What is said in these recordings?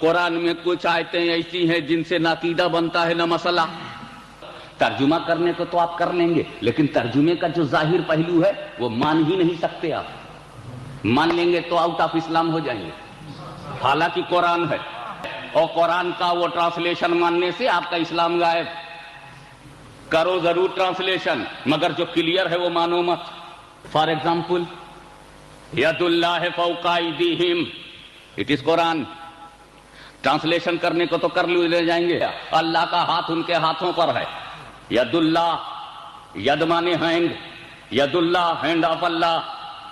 कुरान में कुछ आयतें ऐसी हैं जिनसे ना अकीदा बनता है ना मसला। तर्जुमा करने को तो आप कर लेंगे, लेकिन तर्जुमे का जो जाहिर पहलू है वो मान ही नहीं सकते आप। मान लेंगे तो आउट ऑफ इस्लाम हो जाएंगे। हालांकि कुरान है और कुरान का वो ट्रांसलेशन मानने से आपका इस्लाम गायब। करो जरूर ट्रांसलेशन, मगर जो क्लियर है वो मानो मत। फॉर एग्जाम्पल, यदुल्लाह फौका अयदीहिम, इट इज कुरान। ट्रांसलेशन करने को तो कर ले जाएंगे, अल्लाह का हाथ उनके हाथों पर है। यदुल्लाह, यद माने हैंड, यदुल्लाह हैंड ऑफ अल्लाह,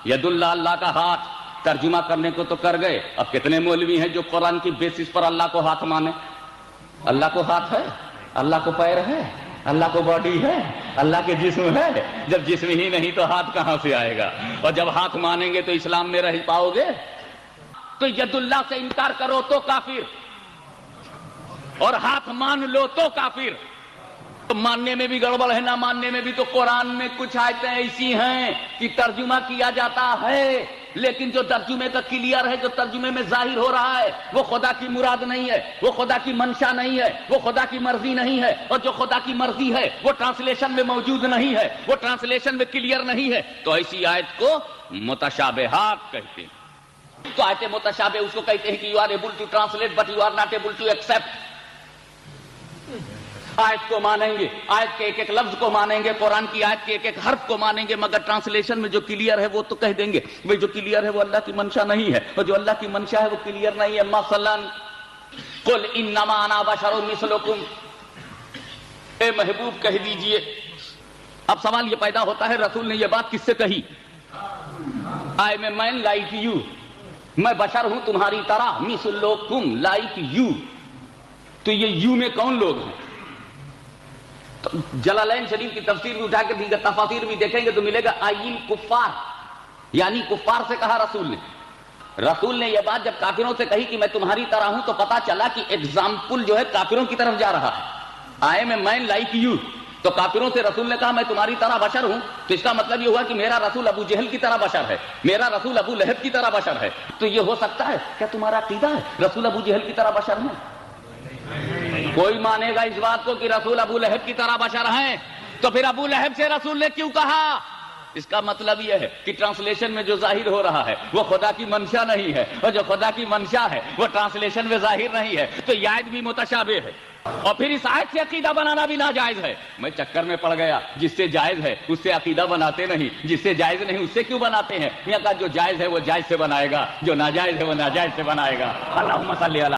यदुल्लाह अल्लाह का हाथ। तर्जुमा करने को तो कर गए। अब कितने मौलवी हैं जो कुरान की बेसिस पर अल्लाह को हाथ माने। अल्लाह को हाथ है, अल्लाह को पैर है, अल्लाह को बॉडी है, अल्लाह के जिस्म है। जब जिस्म ही नहीं तो हाथ कहां से आएगा? और जब हाथ मानेंगे तो इस्लाम में रह पाओगे? तो यदुल्लाह से इनकार करो तो काफिर, और हाथ मान लो तो काफिर। तो मानने में भी गड़बड़ है, ना मानने में भी। तो कुरान में कुछ आयतें ऐसी हैं कि तर्जुमा किया जाता है, लेकिन जो तर्जुमे का क्लियर है, जो तर्जुमे में जाहिर हो रहा है, वो खुदा की मुराद नहीं है, वो खुदा की मंशा नहीं है, वो खुदा की मर्जी नहीं है। और जो खुदा की मर्जी है वो ट्रांसलेशन में मौजूद नहीं है, वो ट्रांसलेशन में क्लियर नहीं है। तो ऐसी आयत को मुतशाबिहात कहते हैं। तो आयत मुतशाबिह उसको कहते हैं कि you are able to translate but you are not able to accept. आयत को मानेंगे, आयत के एक एक लफ्ज को मानेंगे, कुरान की आयत के एक एक हर्फ को मानेंगे, मगर ट्रांसलेशन में जो क्लियर है वो तो कह देंगे भाई जो क्लियर है वो अल्लाह की मंशा नहीं है, और जो अल्लाह की मंशा है वो क्लियर नहीं है। मसलन कुल इन्नमा अना बशरुम मिसलुकुम, ए महबूब कह दीजिए। अब सवाल ये पैदा होता है रसूल ने ये बात किससे कही? I am a man like you, मैं बशर हूं तुम्हारी तरह, मिसलुकुम लाइक यू। तो ये यू में कौन लोग हैं? तो जलालैन शरीफ की तफसीर भी उठा के दीगर तफासीर भी देखेंगे तो मिलेगा आयिल कुफ्फार, यानी कुफ्फार से कहा रसूल ने। रसूल ने यह बात जब काफिरों से कही कि मैं तुम्हारी तरह हूं, तो पता चला कि एग्जाम्पल जो है काफिरों की तरफ जा रहा है। I am a man like you, तो काफिरों से रसूल ने कहा मैं तुम्हारी तरह बशर हूं, तो इसका मतलब यह हुआ कि मेरा रसूल अबू जहल की तरह बशर है, मेरा रसूल अबू लहब की तरह बशर है। तो यह हो सकता है? क्या तुम्हारा अकीदा है रसूल अबू जहल की तरह बशर है? कोई मानेगा इस बात को कि रसूल अबू लहब की तरह बशर हैं, तो फिर अबू लहब से रसूल ने क्यों कहा? इसका मतलब यह है कि ट्रांसलेशन में जो जाहिर हो रहा है वो खुदा की मंशा नहीं है, और जो खुदा की मंशा है वो ट्रांसलेशन में जाहिर नहीं है। तो यह आयत भी मुतशाबिह है, और फिर इस आयत से अकीदा बनाना भी नाजायज है। मैं चक्कर में पड़ गया, जिससे जायज है उससे अकीदा बनाते नहीं, जिससे जायज नहीं उससे क्यों बनाते हैं? यहाँ का जो जायज है वो जायज से बनाएगा, जो नाजायज है वो नाजायज से बनाएगा। अल्लाहुम्मा सल्ली अला